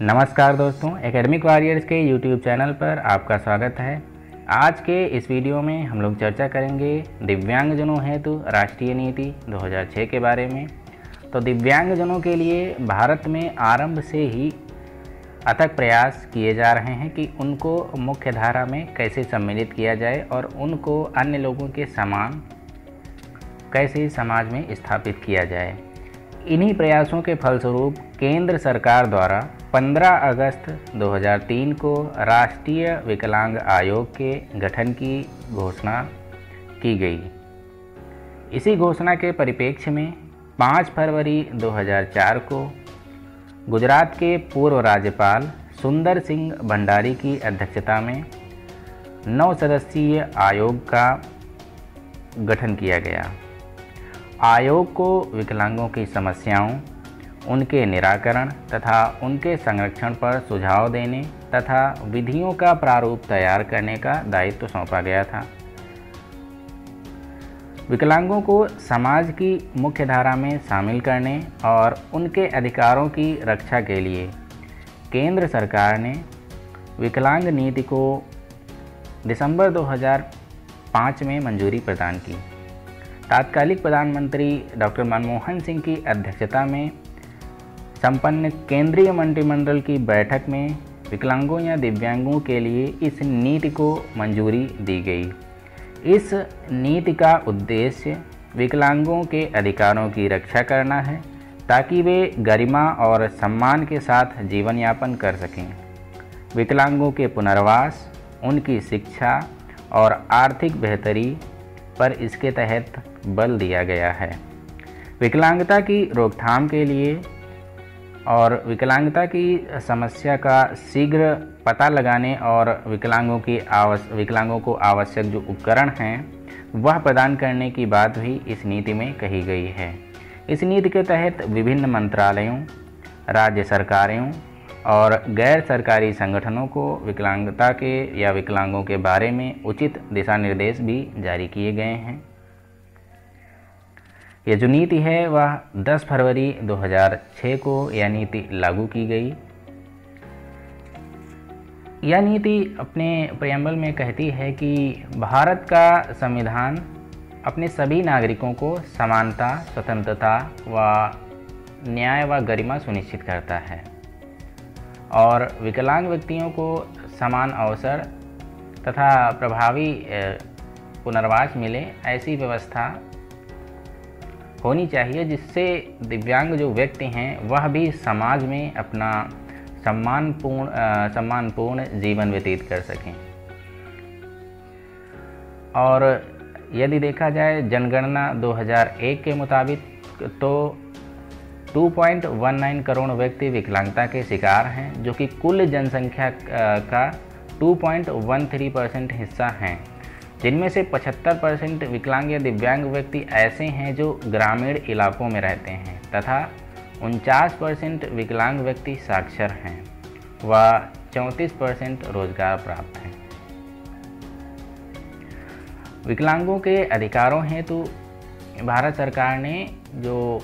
नमस्कार दोस्तों, academic warriors के यूट्यूब चैनल पर आपका स्वागत है। आज के इस वीडियो में हम लोग चर्चा करेंगे दिव्यांगजनों हेतु राष्ट्रीय नीति 2006 के बारे में। तो दिव्यांगजनों के लिए भारत में आरंभ से ही अथक प्रयास किए जा रहे हैं कि उनको मुख्य धारा में कैसे सम्मिलित किया जाए और उनको अन्य लोगों के समान कैसे समाज में स्थापित किया जाए। इन्हीं प्रयासों के फलस्वरूप केंद्र सरकार द्वारा 15 अगस्त 2003 को राष्ट्रीय विकलांग आयोग के गठन की घोषणा की गई। इसी घोषणा के परिप्रेक्ष्य में 5 फरवरी 2004 को गुजरात के पूर्व राज्यपाल सुंदर सिंह भंडारी की अध्यक्षता में 9 सदस्यीय आयोग का गठन किया गया। आयोग को विकलांगों की समस्याओं, उनके निराकरण तथा उनके संरक्षण पर सुझाव देने तथा विधियों का प्रारूप तैयार करने का दायित्व सौंपा गया था। विकलांगों को समाज की मुख्य धारा में शामिल करने और उनके अधिकारों की रक्षा के लिए केंद्र सरकार ने विकलांग नीति को दिसंबर 2005 में मंजूरी प्रदान की। तत्कालीन प्रधानमंत्री डॉक्टर मनमोहन सिंह की अध्यक्षता में संपन्न केंद्रीय मंत्रिमंडल की बैठक में विकलांगों या दिव्यांगों के लिए इस नीति को मंजूरी दी गई। इस नीति का उद्देश्य विकलांगों के अधिकारों की रक्षा करना है ताकि वे गरिमा और सम्मान के साथ जीवन यापन कर सकें। विकलांगों के पुनर्वास, उनकी शिक्षा और आर्थिक बेहतरी पर इसके तहत बल दिया गया है। विकलांगता की रोकथाम के लिए और विकलांगता की समस्या का शीघ्र पता लगाने और विकलांगों को आवश्यक जो उपकरण हैं वह प्रदान करने की बात भी इस नीति में कही गई है। इस नीति के तहत विभिन्न मंत्रालयों, राज्य सरकारों और गैर सरकारी संगठनों को विकलांगता के या विकलांगों के बारे में उचित दिशा निर्देश भी जारी किए गए हैं। ये जो नीति है वह 10 फरवरी 2006 को यह नीति लागू की गई। यह नीति अपने प्रेम्बल में कहती है कि भारत का संविधान अपने सभी नागरिकों को समानता, स्वतंत्रता व न्याय व गरिमा सुनिश्चित करता है और विकलांग व्यक्तियों को समान अवसर तथा प्रभावी पुनर्वास मिले, ऐसी व्यवस्था होनी चाहिए जिससे दिव्यांग जो व्यक्ति हैं वह भी समाज में अपना सम्मानपूर्ण जीवन व्यतीत कर सकें। और यदि देखा जाए जनगणना 2001 के मुताबिक तो 2.19 करोड़ व्यक्ति विकलांगता के शिकार हैं, जो कि कुल जनसंख्या का 2.13% हिस्सा हैं, जिनमें से 75% विकलांग या दिव्यांग व्यक्ति ऐसे हैं जो ग्रामीण इलाकों में रहते हैं तथा 49% विकलांग व्यक्ति साक्षर हैं व 34% रोजगार प्राप्त हैं। विकलांगों के अधिकारों हेतु भारत सरकार ने जो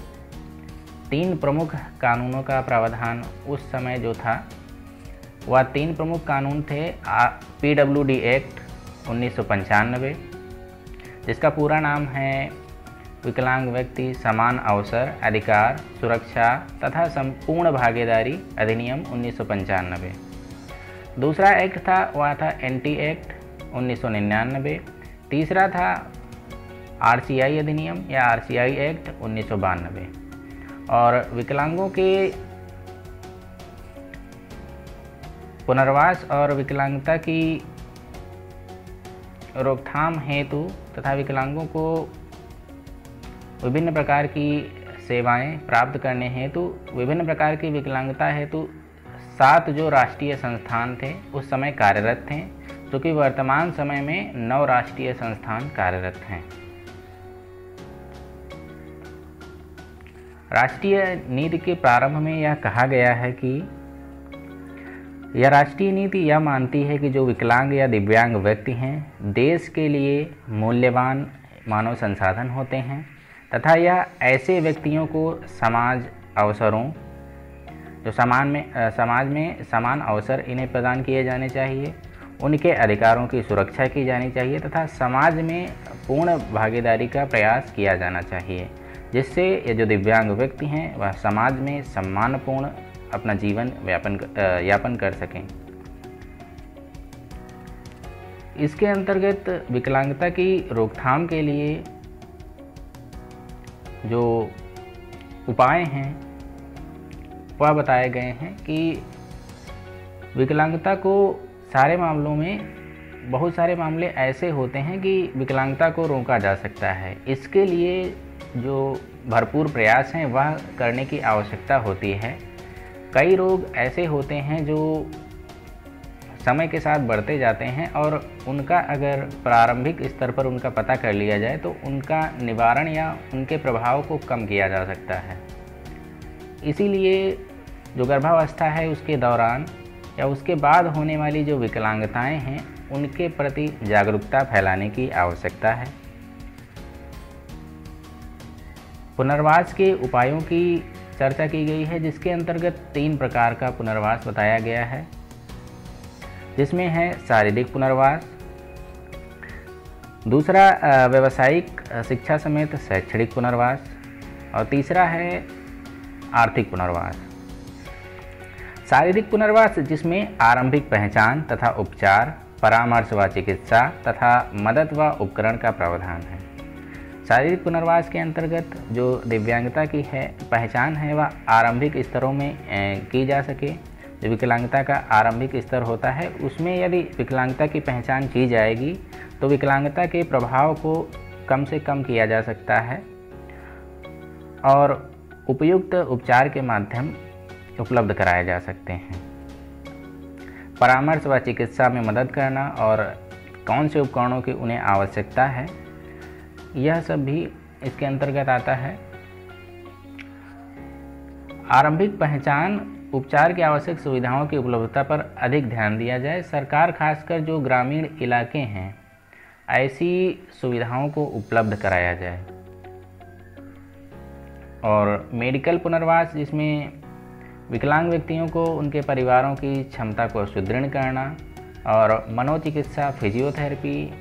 3 प्रमुख कानूनों का प्रावधान उस समय जो था वह 3 प्रमुख कानून थे। PWD एक्ट 1995, जिसका पूरा नाम है विकलांग व्यक्ति समान अवसर, अधिकार, सुरक्षा तथा संपूर्ण भागीदारी अधिनियम 1995। दूसरा एक्ट था वह था NT एक्ट 1999। तीसरा था RCI अधिनियम या RCI एक्ट 1992। और विकलांगों के पुनर्वास और विकलांगता की रोकथाम हेतु तथा विकलांगों को विभिन्न प्रकार की सेवाएं प्राप्त करने हेतु विभिन्न प्रकार की विकलांगता हेतु 7 जो राष्ट्रीय संस्थान थे उस समय कार्यरत थे, जो कि वर्तमान समय में 9 राष्ट्रीय संस्थान कार्यरत हैं। राष्ट्रीय नीति के प्रारंभ में यह कहा गया है कि यह राष्ट्रीय नीति यह मानती है कि जो विकलांग या दिव्यांग व्यक्ति हैं देश के लिए मूल्यवान मानव संसाधन होते हैं तथा यह ऐसे व्यक्तियों को समाज अवसरों जो समाज में समान अवसर इन्हें प्रदान किए जाने चाहिए, उनके अधिकारों की सुरक्षा की जानी चाहिए तथा समाज में पूर्ण भागीदारी का प्रयास किया जाना चाहिए, जिससे ये जो दिव्यांग व्यक्ति हैं वह समाज में सम्मानपूर्ण अपना जीवन यापन कर सकें। इसके अंतर्गत विकलांगता की रोकथाम के लिए जो उपाय हैं वह बताए गए हैं कि विकलांगता को सारे मामलों में बहुत सारे मामले ऐसे होते हैं कि विकलांगता को रोका जा सकता है। इसके लिए जो भरपूर प्रयास हैं वह करने की आवश्यकता होती है। कई रोग ऐसे होते हैं जो समय के साथ बढ़ते जाते हैं और उनका अगर प्रारंभिक स्तर पर उनका पता कर लिया जाए तो उनका निवारण या उनके प्रभाव को कम किया जा सकता है। इसीलिए जो गर्भावस्था है उसके दौरान या उसके बाद होने वाली जो विकलांगताएं हैं उनके प्रति जागरूकता फैलाने की आवश्यकता है। पुनर्वास के उपायों की चर्चा की गई है, जिसके अंतर्गत 3 प्रकार का पुनर्वास बताया गया है, जिसमें है शारीरिक पुनर्वास, दूसरा व्यावसायिक शिक्षा समेत शैक्षणिक पुनर्वास और तीसरा है आर्थिक पुनर्वास। शारीरिक पुनर्वास जिसमें आरंभिक पहचान तथा उपचार, परामर्श व चिकित्सा तथा मदद व उपकरण का प्रावधान है। शारीरिक पुनर्वास के अंतर्गत जो दिव्यांगता की है पहचान है वह आरंभिक स्तरों में की जा सके। जो विकलांगता का आरंभिक स्तर होता है उसमें यदि विकलांगता की पहचान की जाएगी तो विकलांगता के प्रभाव को कम से कम किया जा सकता है और उपयुक्त उपचार के माध्यम उपलब्ध कराए जा सकते हैं। परामर्श व चिकित्सा में मदद करना और कौन से उपकरणों की उन्हें आवश्यकता है यह सब भी इसके अंतर्गत आता है। आरंभिक पहचान उपचार की आवश्यक सुविधाओं की उपलब्धता पर अधिक ध्यान दिया जाए। सरकार खासकर जो ग्रामीण इलाके हैं ऐसी सुविधाओं को उपलब्ध कराया जाए। और मेडिकल पुनर्वास जिसमें विकलांग व्यक्तियों को उनके परिवारों की क्षमता को सुदृढ़ करना और मनोचिकित्सा, फिजियोथेरेपी,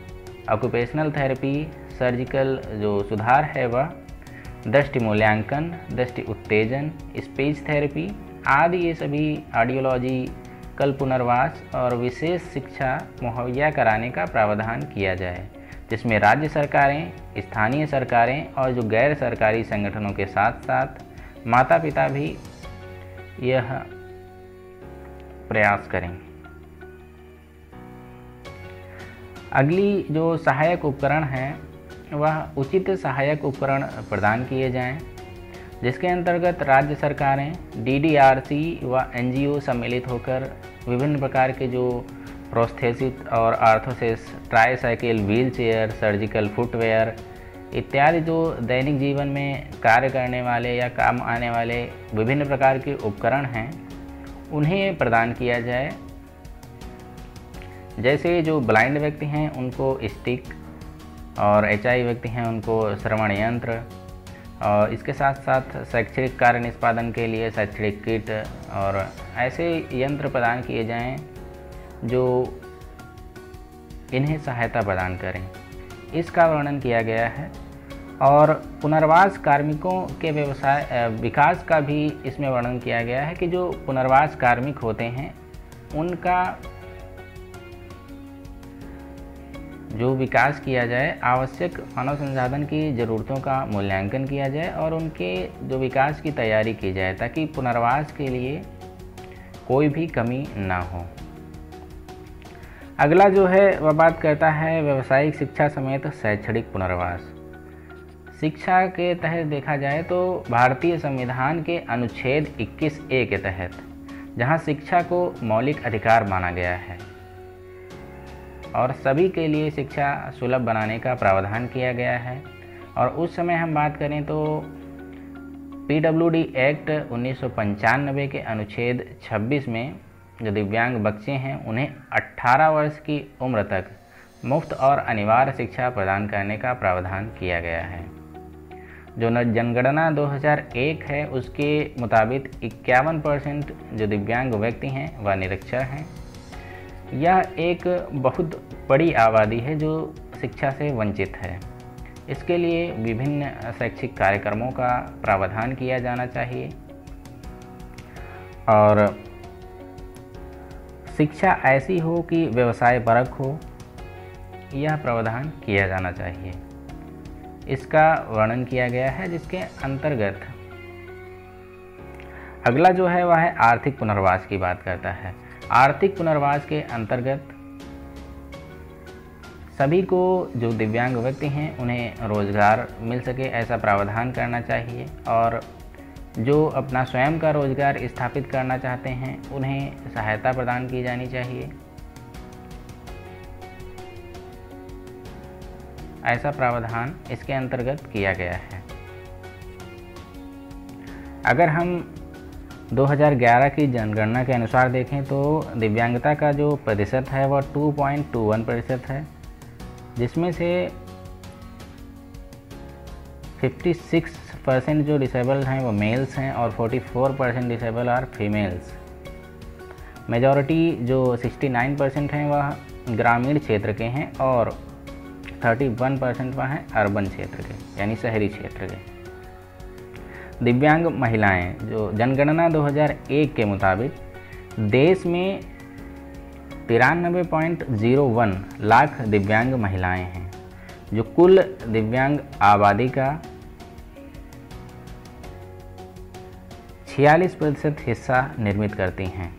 ऑक्यूपेशनल थेरेपी, सर्जिकल जो सुधार है वह, दृष्टि मूल्यांकन, दृष्टि उत्तेजन, स्पीच थेरेपी आदि ये सभी ऑडियोलॉजिकल पुनर्वास और विशेष शिक्षा मुहैया कराने का प्रावधान किया जाए, जिसमें राज्य सरकारें, स्थानीय सरकारें और जो गैर सरकारी संगठनों के साथ साथ माता पिता भी यह प्रयास करें। अगली जो सहायक उपकरण हैं वह उचित सहायक उपकरण प्रदान किए जाएं, जिसके अंतर्गत राज्य सरकारें, DDRC व NGO सम्मिलित होकर विभिन्न प्रकार के जो प्रोस्थेसिस और orthosis, tricycle, wheelchair, surgical footwear इत्यादि जो दैनिक जीवन में कार्य करने वाले या काम आने वाले विभिन्न प्रकार के उपकरण हैं उन्हें प्रदान किया जाए। जैसे जो ब्लाइंड व्यक्ति हैं उनको स्टिक और HI व्यक्ति हैं उनको श्रवण यंत्र, और इसके साथ साथ शैक्षणिक कार्य निष्पादन के लिए शैक्षणिक किट और ऐसे यंत्र प्रदान किए जाएं जो इन्हें सहायता प्रदान करें। इसका वर्णन किया गया है। और पुनर्वास कार्मिकों के विकास का भी इसमें वर्णन किया गया है कि जो पुनर्वास कार्मिक होते हैं उनका जो विकास किया जाए, आवश्यक मानव संसाधन की ज़रूरतों का मूल्यांकन किया जाए और उनके जो विकास की तैयारी की जाए ताकि पुनर्वास के लिए कोई भी कमी ना हो। अगला जो है वह बात करता है व्यावसायिक शिक्षा समेत शैक्षणिक पुनर्वास। शिक्षा के तहत देखा जाए तो भारतीय संविधान के अनुच्छेद 21A के तहत जहां शिक्षा को मौलिक अधिकार माना गया है और सभी के लिए शिक्षा सुलभ बनाने का प्रावधान किया गया है। और उस समय हम बात करें तो PWD एक्ट 1995 के अनुच्छेद 26 में जो दिव्यांग बच्चे हैं उन्हें 18 वर्ष की उम्र तक मुफ्त और अनिवार्य शिक्षा प्रदान करने का प्रावधान किया गया है। जो जनगणना 2001 है उसके मुताबिक 51% जो दिव्यांग व्यक्ति हैं वह निरक्षर हैं। यह एक बहुत बड़ी आबादी है जो शिक्षा से वंचित है। इसके लिए विभिन्न शैक्षिक कार्यक्रमों का प्रावधान किया जाना चाहिए और शिक्षा ऐसी हो कि व्यवसाय परक हो, यह प्रावधान किया जाना चाहिए। इसका वर्णन किया गया है, जिसके अंतर्गत अगला जो है वह है आर्थिक पुनर्वास की बात करता है। आर्थिक पुनर्वास के अंतर्गत सभी को जो दिव्यांग व्यक्ति हैं उन्हें रोजगार मिल सके ऐसा प्रावधान करना चाहिए और जो अपना स्वयं का रोजगार स्थापित करना चाहते हैं उन्हें सहायता प्रदान की जानी चाहिए। ऐसा प्रावधान इसके अंतर्गत किया गया है। अगर हम 2011 की जनगणना के अनुसार देखें तो दिव्यांगता का जो प्रतिशत है वह 2.21% है, जिसमें से 56% जो डिसेबल हैं वो मेल्स हैं और 44% डिसेबल आर फीमेल्स। मेजॉरिटी जो 69% हैं वह ग्रामीण क्षेत्र के हैं और 31% वह हैं अर्बन क्षेत्र के, यानी शहरी क्षेत्र के। दिव्यांग महिलाएं, जो जनगणना 2001 के मुताबिक देश में 93.01 लाख दिव्यांग महिलाएं हैं, जो कुल दिव्यांग आबादी का 46% हिस्सा निर्मित करती हैं।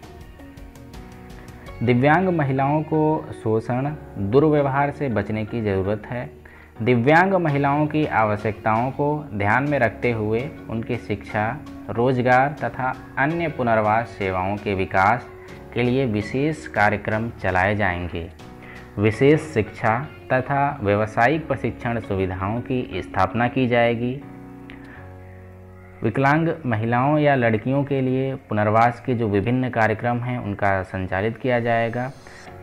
दिव्यांग महिलाओं को शोषण, दुर्व्यवहार से बचने की ज़रूरत है। दिव्यांग महिलाओं की आवश्यकताओं को ध्यान में रखते हुए उनकी शिक्षा, रोजगार तथा अन्य पुनर्वास सेवाओं के विकास के लिए विशेष कार्यक्रम चलाए जाएंगे। विशेष शिक्षा तथा व्यावसायिक प्रशिक्षण सुविधाओं की स्थापना की जाएगी। विकलांग महिलाओं या लड़कियों के लिए पुनर्वास के जो विभिन्न कार्यक्रम हैं उनका संचालित किया जाएगा,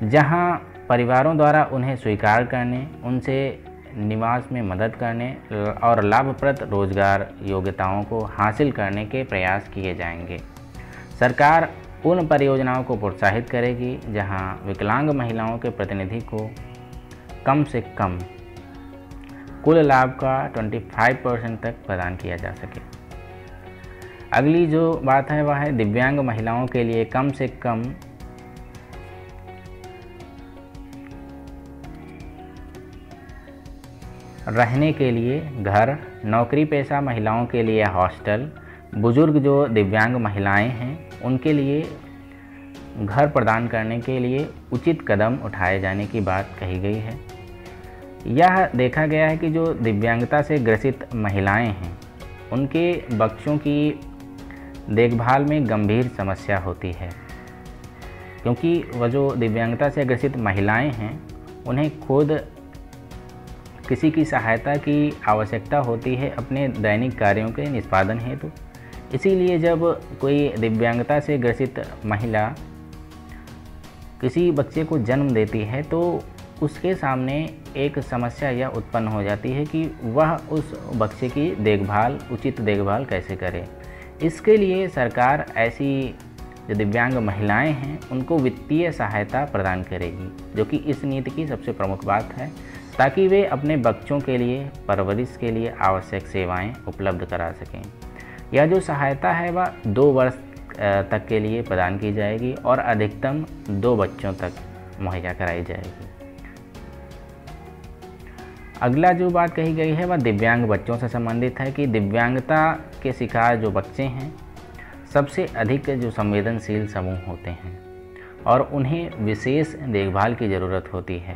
जहां परिवारों द्वारा उन्हें स्वीकार करने, उनसे निवास में मदद करने और लाभप्रद रोजगार योग्यताओं को हासिल करने के प्रयास किए जाएंगे। सरकार उन परियोजनाओं को प्रोत्साहित करेगी जहां विकलांग महिलाओं के प्रतिनिधि को कम से कम कुल लाभ का 25% तक प्रदान किया जा सके। अगली जो बात है वह है दिव्यांग महिलाओं के लिए कम से कम रहने के लिए घर, नौकरी पेशा महिलाओं के लिए हॉस्टल, बुजुर्ग जो दिव्यांग महिलाएं हैं उनके लिए घर प्रदान करने के लिए उचित कदम उठाए जाने की बात कही गई है। यह देखा गया है कि जो दिव्यांगता से ग्रसित महिलाएं हैं उनके बच्चों की देखभाल में गंभीर समस्या होती है, क्योंकि वह जो दिव्यांगता से ग्रसित महिलाएं हैं उन्हें खुद किसी की सहायता की आवश्यकता होती है अपने दैनिक कार्यों के निष्पादन हेतु। इसीलिए जब कोई दिव्यांगता से ग्रसित महिला किसी बच्चे को जन्म देती है तो उसके सामने एक समस्या यह उत्पन्न हो जाती है कि वह उस बच्चे की देखभाल, उचित देखभाल कैसे करे। इसके लिए सरकार ऐसी जो दिव्यांग महिलाएं हैं उनको वित्तीय सहायता प्रदान करेगी, जो कि इस नीति की सबसे प्रमुख बात है, ताकि वे अपने बच्चों के लिए परवरिश के लिए आवश्यक सेवाएं उपलब्ध करा सकें। यह जो सहायता है वह 2 वर्ष तक के लिए प्रदान की जाएगी और अधिकतम 2 बच्चों तक मुहैया कराई जाएगी। अगला जो बात कही गई है वह दिव्यांग बच्चों से संबंधित है कि दिव्यांगता के शिकार जो बच्चे हैं सबसे अधिक जो संवेदनशील समूह होते हैं और उन्हें विशेष देखभाल की ज़रूरत होती है।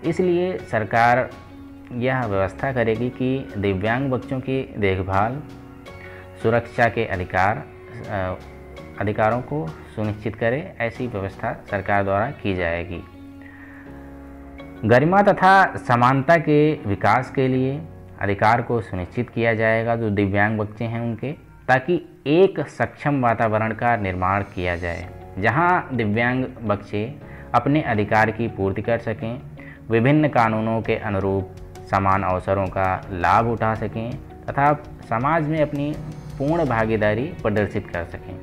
इसलिए सरकार यह व्यवस्था करेगी कि दिव्यांग बच्चों की देखभाल, सुरक्षा के अधिकारों को सुनिश्चित करे, ऐसी व्यवस्था सरकार द्वारा की जाएगी। गरिमा तथा समानता के विकास के लिए अधिकार को सुनिश्चित किया जाएगा जो दिव्यांग बच्चे हैं उनके, ताकि एक सक्षम वातावरण का निर्माण किया जाए जहां दिव्यांग बच्चे अपने अधिकार की पूर्ति कर सकें, विभिन्न कानूनों के अनुरूप समान अवसरों का लाभ उठा सकें तथा समाज में अपनी पूर्ण भागीदारी प्रदर्शित कर सकें।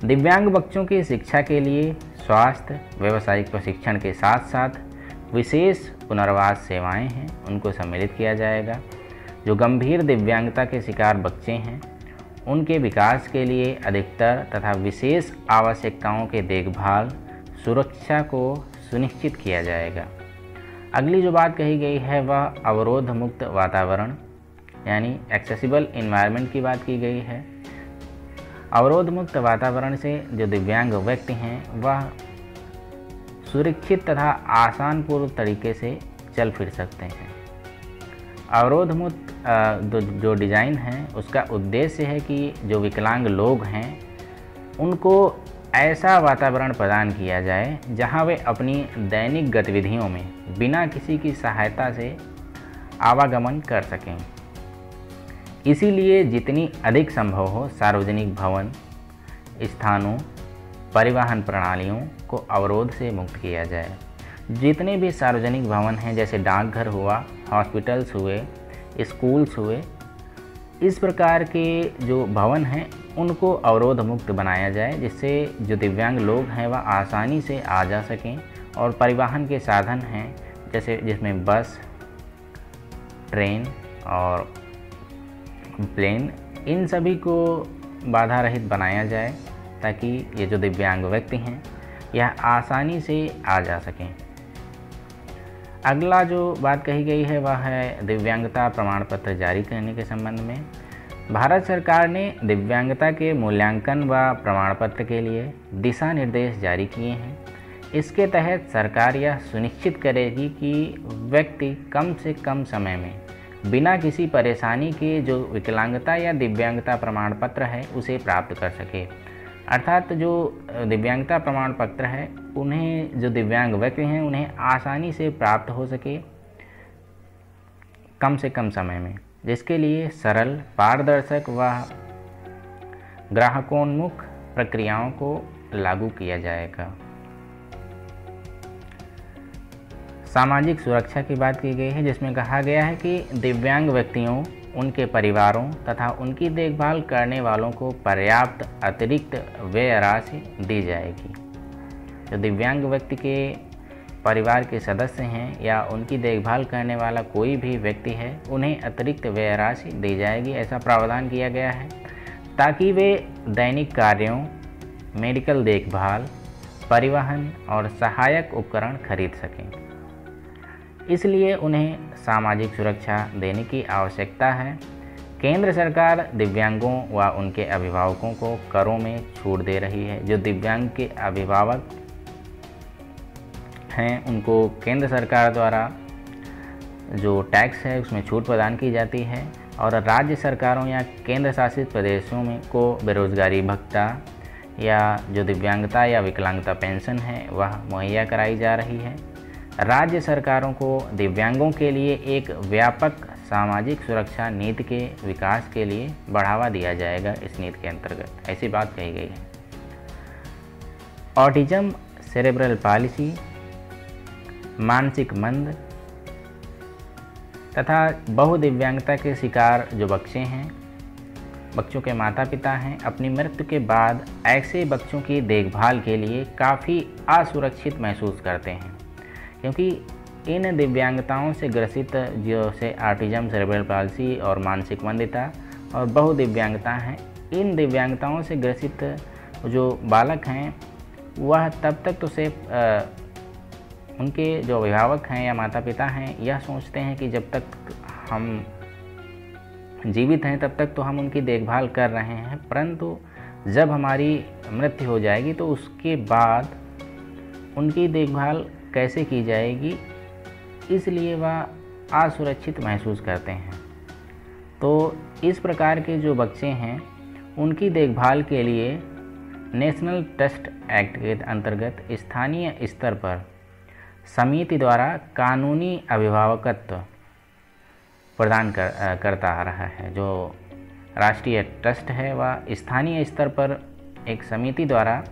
दिव्यांग बच्चों की शिक्षा के लिए स्वास्थ्य, व्यावसायिक प्रशिक्षण के साथ साथ विशेष पुनर्वास सेवाएं हैं, उनको सम्मिलित किया जाएगा। जो गंभीर दिव्यांगता के शिकार बच्चे हैं, उनके विकास के लिए अधिकतर तथा विशेष आवश्यकताओं के देखभाल, सुरक्षा को सुनिश्चित किया जाएगा। अगली जो बात कही गई है वह अवरोध मुक्त वातावरण यानी एक्सेसिबल इन्वायरमेंट की बात की गई है। अवरोध मुक्त वातावरण से जो दिव्यांग व्यक्ति हैं वह सुरक्षित तथा आसानपूर्ण तरीके से चल फिर सकते हैं। अवरोध मुक्त जो डिज़ाइन है उसका उद्देश्य है कि जो विकलांग लोग हैं उनको ऐसा वातावरण प्रदान किया जाए जहां वे अपनी दैनिक गतिविधियों में बिना किसी की सहायता से आवागमन कर सकें। इसीलिए जितनी अधिक संभव हो सार्वजनिक भवन, स्थानों, परिवहन प्रणालियों को अवरोध से मुक्त किया जाए। जितने भी सार्वजनिक भवन हैं जैसे डाकघर हुआ, हॉस्पिटल्स हुए, स्कूल्स हुए, इस प्रकार के जो भवन हैं उनको अवरोध मुक्त बनाया जाए, जिससे जो दिव्यांग लोग हैं वह आसानी से आ जा सकें। और परिवहन के साधन हैं जैसे जिसमें बस, ट्रेन और प्लेन, इन सभी को बाधा रहित बनाया जाए ताकि ये जो दिव्यांग व्यक्ति हैं यह आसानी से आ जा सकें। अगला जो बात कही गई है वह है दिव्यांगता प्रमाण पत्र जारी करने के संबंध में। भारत सरकार ने दिव्यांगता के मूल्यांकन व प्रमाण पत्र के लिए दिशा निर्देश जारी किए हैं। इसके तहत सरकार यह सुनिश्चित करेगी कि व्यक्ति कम से कम समय में बिना किसी परेशानी के जो विकलांगता या दिव्यांगता प्रमाण पत्र है उसे प्राप्त कर सके। अर्थात जो दिव्यांगता प्रमाण पत्र है उन्हें जो दिव्यांग व्यक्ति हैं उन्हें आसानी से प्राप्त हो सके कम से कम समय में, जिसके लिए सरल, पारदर्शक व ग्राहकोन्मुख प्रक्रियाओं को लागू किया जाएगा। सामाजिक सुरक्षा की बात की गई है जिसमें कहा गया है कि दिव्यांग व्यक्तियों, उनके परिवारों तथा उनकी देखभाल करने वालों को पर्याप्त अतिरिक्त व्यय राशि दी जाएगी। जो दिव्यांग व्यक्ति के परिवार के सदस्य हैं या उनकी देखभाल करने वाला कोई भी व्यक्ति है उन्हें अतिरिक्त व्यय राशि दी जाएगी, ऐसा प्रावधान किया गया है ताकि वे दैनिक कार्यों, मेडिकल देखभाल, परिवहन और सहायक उपकरण खरीद सकें। इसलिए उन्हें सामाजिक सुरक्षा देने की आवश्यकता है। केंद्र सरकार दिव्यांगों व उनके अभिभावकों को करों में छूट दे रही है। जो दिव्यांग के अभिभावक हैं उनको केंद्र सरकार द्वारा जो टैक्स है उसमें छूट प्रदान की जाती है और राज्य सरकारों या केंद्र शासित प्रदेशों में को बेरोजगारी भत्ता या जो दिव्यांगता या विकलांगता पेंशन है वह मुहैया कराई जा रही है। राज्य सरकारों को दिव्यांगों के लिए एक व्यापक सामाजिक सुरक्षा नीति के विकास के लिए बढ़ावा दिया जाएगा इस नीति के अंतर्गत, ऐसी बात कही गई है। ऑटिज्म, सेरेब्रल पॉलिसी, मानसिक मंद तथा बहुदिव्यांगता के शिकार जो बच्चे हैं, बच्चों के माता पिता हैं, अपनी मृत्यु के बाद ऐसे बच्चों की देखभाल के लिए काफ़ी असुरक्षित महसूस करते हैं, क्योंकि इन दिव्यांगताओं से ग्रसित जैसे ऑटिज्म, सेरेब्रल पॉलिसी और मानसिक मंदता और बहुदिव्यांगता हैं, इन दिव्यांगताओं से ग्रसित जो बालक हैं वह तब तक तो सिर्फ उनके जो अभिभावक हैं या माता पिता हैं यह सोचते हैं कि जब तक हम जीवित हैं तब तक तो हम उनकी देखभाल कर रहे हैं, परंतु जब हमारी मृत्यु हो जाएगी तो उसके बाद उनकी देखभाल कैसे की जाएगी, इसलिए वह असुरक्षित महसूस करते हैं। तो इस प्रकार के जो बच्चे हैं उनकी देखभाल के लिए नेशनल ट्रस्ट एक्ट के अंतर्गत स्थानीय स्तर पर समिति द्वारा कानूनी अभिभावकत्व प्रदान करता आ रहा है। जो राष्ट्रीय ट्रस्ट है वह स्थानीय स्तर पर एक समिति द्वारा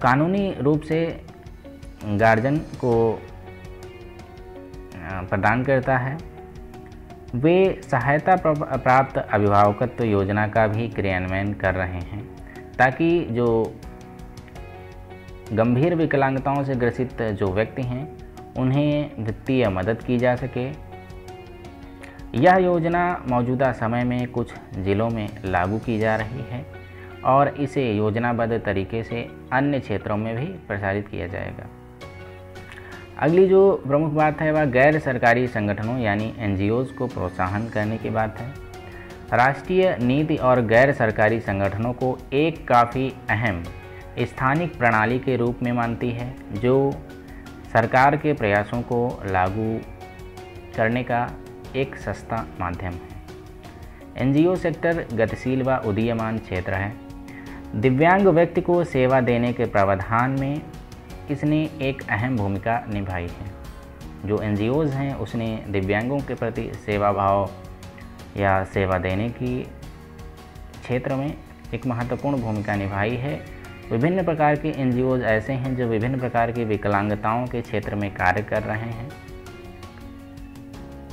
कानूनी रूप से गार्जियन को प्रदान करता है, वे सहायता प्राप्त अभिभावकत्व योजना का भी क्रियान्वयन कर रहे हैं ताकि जो गंभीर विकलांगताओं से ग्रसित जो व्यक्ति हैं उन्हें वित्तीय मदद की जा सके। यह योजना मौजूदा समय में कुछ जिलों में लागू की जा रही है और इसे योजनाबद्ध तरीके से अन्य क्षेत्रों में भी प्रसारित किया जाएगा। अगली जो प्रमुख बात है वह गैर सरकारी संगठनों यानी NGOs को प्रोत्साहन करने की बात है। राष्ट्रीय नीति और गैर सरकारी संगठनों को एक काफ़ी अहम स्थानिक प्रणाली के रूप में मानती है जो सरकार के प्रयासों को लागू करने का एक सस्ता माध्यम है। NGO सेक्टर गतिशील व उदीयमान क्षेत्र है। दिव्यांग व्यक्ति को सेवा देने के प्रावधान में इसने एक अहम भूमिका निभाई है। जो NGOs हैं उसने दिव्यांगों के प्रति सेवा भाव या सेवा देने की क्षेत्र में एक महत्वपूर्ण भूमिका निभाई है। विभिन्न प्रकार के NGOs ऐसे हैं जो विभिन्न प्रकार की विकलांगताओं के क्षेत्र में कार्य कर रहे हैं।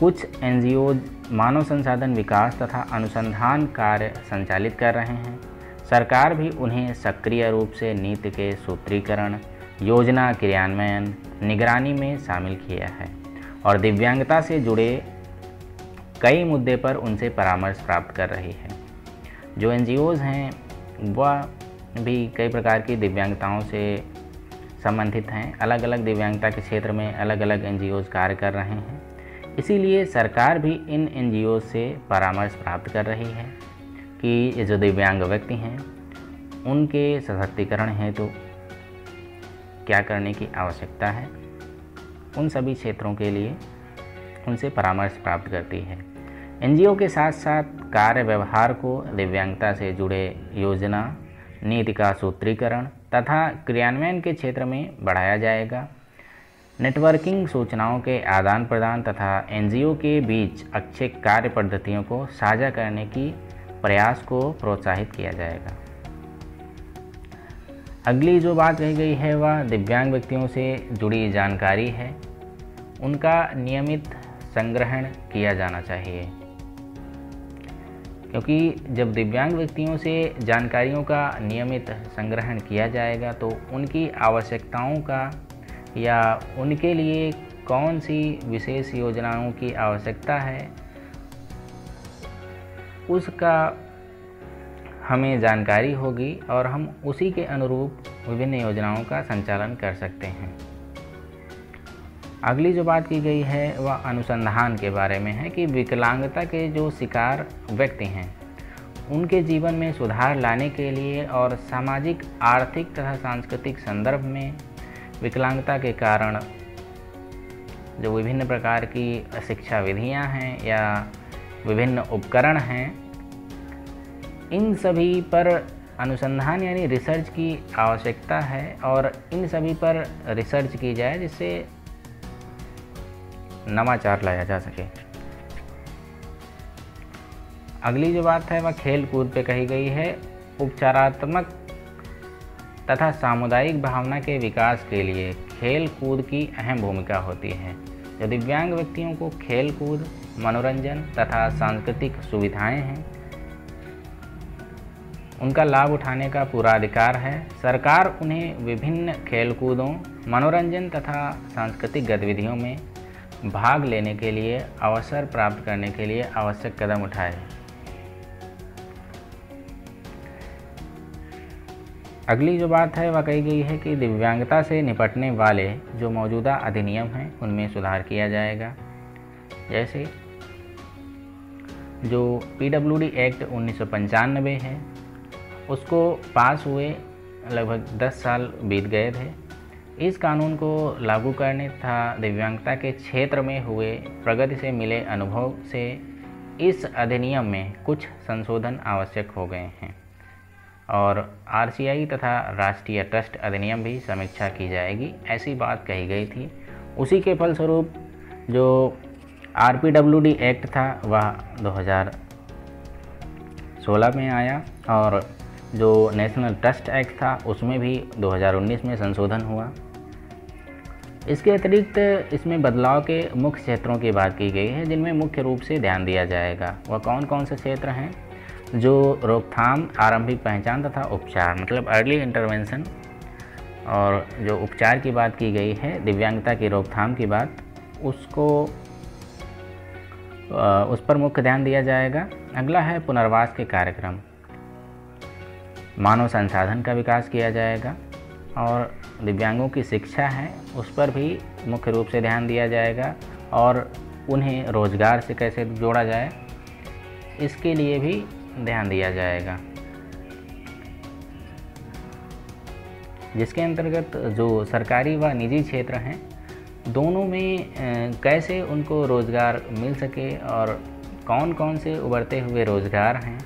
कुछ NGOs मानव संसाधन विकास तथा अनुसंधान कार्य संचालित कर रहे हैं। सरकार भी उन्हें सक्रिय रूप से नीति के सूत्रीकरण, योजना क्रियान्वयन, निगरानी में शामिल किया है और दिव्यांगता से जुड़े कई मुद्दे पर उनसे परामर्श प्राप्त कर रही है। जो NGOs हैं वह भी कई प्रकार की दिव्यांगताओं से संबंधित हैं। अलग अलग दिव्यांगता के क्षेत्र में अलग अलग NGOs कार्य कर रहे हैं। इसीलिए सरकार भी इन NGOs से परामर्श प्राप्त कर रही है कि ये जो दिव्यांग व्यक्ति हैं उनके सशक्तिकरण हेतु क्या करने की आवश्यकता है, उन सभी क्षेत्रों के लिए उनसे परामर्श प्राप्त करती है। NGO के साथ साथ कार्य व्यवहार को दिव्यांगता से जुड़े योजना नीति का सूत्रीकरण तथा क्रियान्वयन के क्षेत्र में बढ़ाया जाएगा। नेटवर्किंग, सूचनाओं के आदान प्रदान तथा NGO के बीच अच्छे कार्य पद्धतियों को साझा करने की प्रयास को प्रोत्साहित किया जाएगा। अगली जो बात कही गई है वह दिव्यांग व्यक्तियों से जुड़ी जानकारी है। उनका नियमित संग्रहण किया जाना चाहिए, क्योंकि जब दिव्यांग व्यक्तियों से जानकारियों का नियमित संग्रहण किया जाएगा तो उनकी आवश्यकताओं का या उनके लिए कौन सी विशेष योजनाओं की आवश्यकता है उसका हमें जानकारी होगी और हम उसी के अनुरूप विभिन्न योजनाओं का संचालन कर सकते हैं। अगली जो बात की गई है वह अनुसंधान के बारे में है कि विकलांगता के जो शिकार व्यक्ति हैं उनके जीवन में सुधार लाने के लिए और सामाजिक, आर्थिक तथा सांस्कृतिक संदर्भ में विकलांगता के कारण जो विभिन्न प्रकार की शिक्षा विधियां हैं या विभिन्न उपकरण हैं, इन सभी पर अनुसंधान यानी रिसर्च की आवश्यकता है और इन सभी पर रिसर्च की जाए जिससे नवाचार लाया जा सके। अगली जो बात है वह खेल कूद पे कही गई है। उपचारात्मक तथा सामुदायिक भावना के विकास के लिए खेल कूद की अहम भूमिका होती है। जो दिव्यांग व्यक्तियों को खेल कूद, मनोरंजन तथा सांस्कृतिक सुविधाएं हैं उनका लाभ उठाने का पूरा अधिकार है। सरकार उन्हें विभिन्न खेल कूदों, मनोरंजन तथा सांस्कृतिक गतिविधियों में भाग लेने के लिए अवसर प्राप्त करने के लिए आवश्यक कदम उठाए। अगली जो बात है वह कही गई है कि दिव्यांगता से निपटने वाले जो मौजूदा अधिनियम हैं उनमें सुधार किया जाएगा। जैसे जो PWD एक्ट 1995 है उसको पास हुए लगभग 10 साल बीत गए थे। इस कानून को लागू करने तथा दिव्यांगता के क्षेत्र में हुए प्रगति से मिले अनुभव से इस अधिनियम में कुछ संशोधन आवश्यक हो गए हैं और RCI तथा राष्ट्रीय ट्रस्ट अधिनियम भी समीक्षा की जाएगी, ऐसी बात कही गई थी। उसी के फलस्वरूप जो RPWD एक्ट था वह 2016 में आया और जो नेशनल ट्रस्ट एक्ट था उसमें भी 2019 में संशोधन हुआ। इसके अतिरिक्त इसमें बदलाव के मुख्य क्षेत्रों की बात की गई है जिनमें मुख्य रूप से ध्यान दिया जाएगा। वह कौन कौन से क्षेत्र हैं? जो रोकथाम, आरंभिक पहचान तथा उपचार मतलब अर्ली इंटरवेंशन, और जो उपचार की बात की गई है, दिव्यांगता की रोकथाम की बात, उस पर मुख्य ध्यान दिया जाएगा। अगला है पुनर्वास के कार्यक्रम, मानव संसाधन का विकास किया जाएगा, और दिव्यांगों की शिक्षा है उस पर भी मुख्य रूप से ध्यान दिया जाएगा, और उन्हें रोजगार से कैसे जोड़ा जाए इसके लिए भी ध्यान दिया जाएगा, जिसके अंतर्गत जो सरकारी व निजी क्षेत्र हैं दोनों में कैसे उनको रोज़गार मिल सके और कौन कौन से उभरते हुए रोज़गार हैं।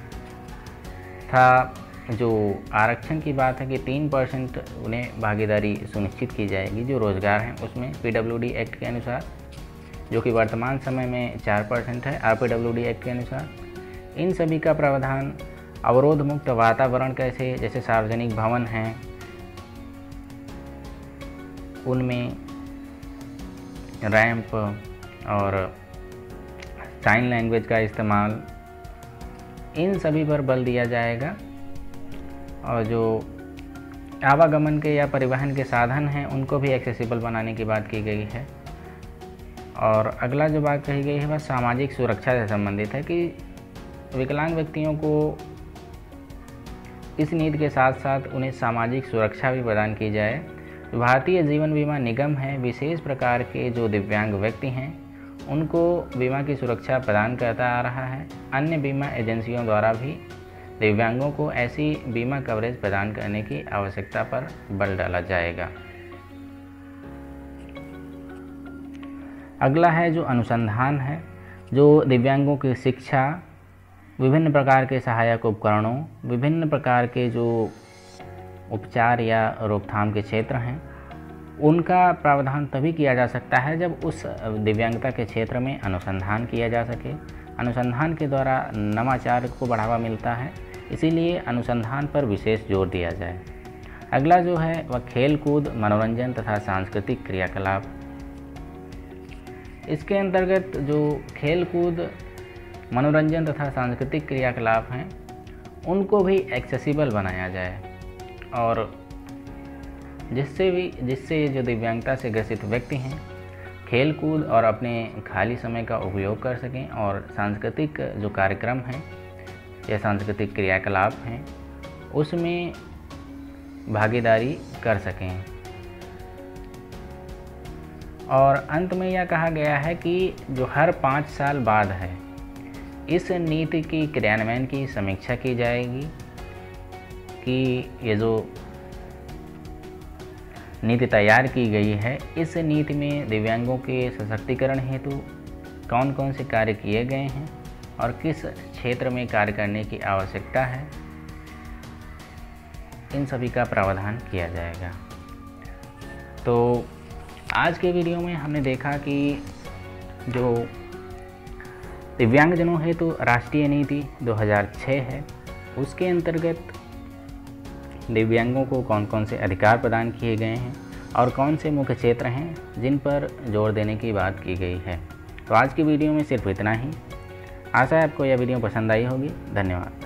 था जो आरक्षण की बात है कि 3% उन्हें भागीदारी सुनिश्चित की जाएगी जो रोज़गार हैं उसमें PWD एक्ट के अनुसार, जो कि वर्तमान समय में 4% है RPWD एक्ट के अनुसार। इन सभी का प्रावधान अवरोध मुक्त वातावरण कैसे, जैसे सार्वजनिक भवन हैं उनमें रैंप और साइन लैंग्वेज का इस्तेमाल, इन सभी पर बल दिया जाएगा। और जो आवागमन के या परिवहन के साधन हैं उनको भी एक्सेसिबल बनाने की बात की गई है। और अगला जो बात कही गई है वह सामाजिक सुरक्षा से संबंधित है कि विकलांग व्यक्तियों को इस नीति के साथ साथ उन्हें सामाजिक सुरक्षा भी प्रदान की जाए। भारतीय जीवन बीमा निगम है विशेष प्रकार के जो दिव्यांग व्यक्ति हैं उनको बीमा की सुरक्षा प्रदान करता आ रहा है। अन्य बीमा एजेंसियों द्वारा भी दिव्यांगों को ऐसी बीमा कवरेज प्रदान करने की आवश्यकता पर बल डाला जाएगा। अगला है जो अनुसंधान है, जो दिव्यांगों की शिक्षा, विभिन्न प्रकार के सहायक उपकरणों, विभिन्न प्रकार के जो उपचार या रोकथाम के क्षेत्र हैं उनका प्रावधान तभी किया जा सकता है जब उस दिव्यांगता के क्षेत्र में अनुसंधान किया जा सके। अनुसंधान के द्वारा नवाचार को बढ़ावा मिलता है, इसीलिए अनुसंधान पर विशेष जोर दिया जाए। अगला जो है वह खेल कूद, मनोरंजन तथा सांस्कृतिक क्रियाकलाप। इसके अंतर्गत जो खेल कूद, मनोरंजन तथा सांस्कृतिक क्रियाकलाप हैं उनको भी एक्सेसिबल बनाया जाए, और जिससे जो दिव्यांगता से ग्रसित व्यक्ति हैं खेल कूद और अपने खाली समय का उपयोग कर सकें और सांस्कृतिक जो कार्यक्रम हैं या सांस्कृतिक क्रियाकलाप हैं उसमें भागीदारी कर सकें। और अंत में यह कहा गया है कि जो हर 5 साल बाद है इस नीति की क्रियान्वयन की समीक्षा की जाएगी कि ये जो नीति तैयार की गई है इस नीति में दिव्यांगों के सशक्तिकरण हेतु कौन कौन से कार्य किए गए हैं और किस क्षेत्र में कार्य करने की आवश्यकता है, इन सभी का प्रावधान किया जाएगा। तो आज के वीडियो में हमने देखा कि जो दिव्यांगजनों हेतु राष्ट्रीय नीति 2006 है उसके अंतर्गत दिव्यांगों को कौन कौन से अधिकार प्रदान किए गए हैं और कौन से मुख्य क्षेत्र हैं जिन पर जोर देने की बात की गई है। तो आज की वीडियो में सिर्फ इतना ही। आशा है आपको यह वीडियो पसंद आई होगी। धन्यवाद।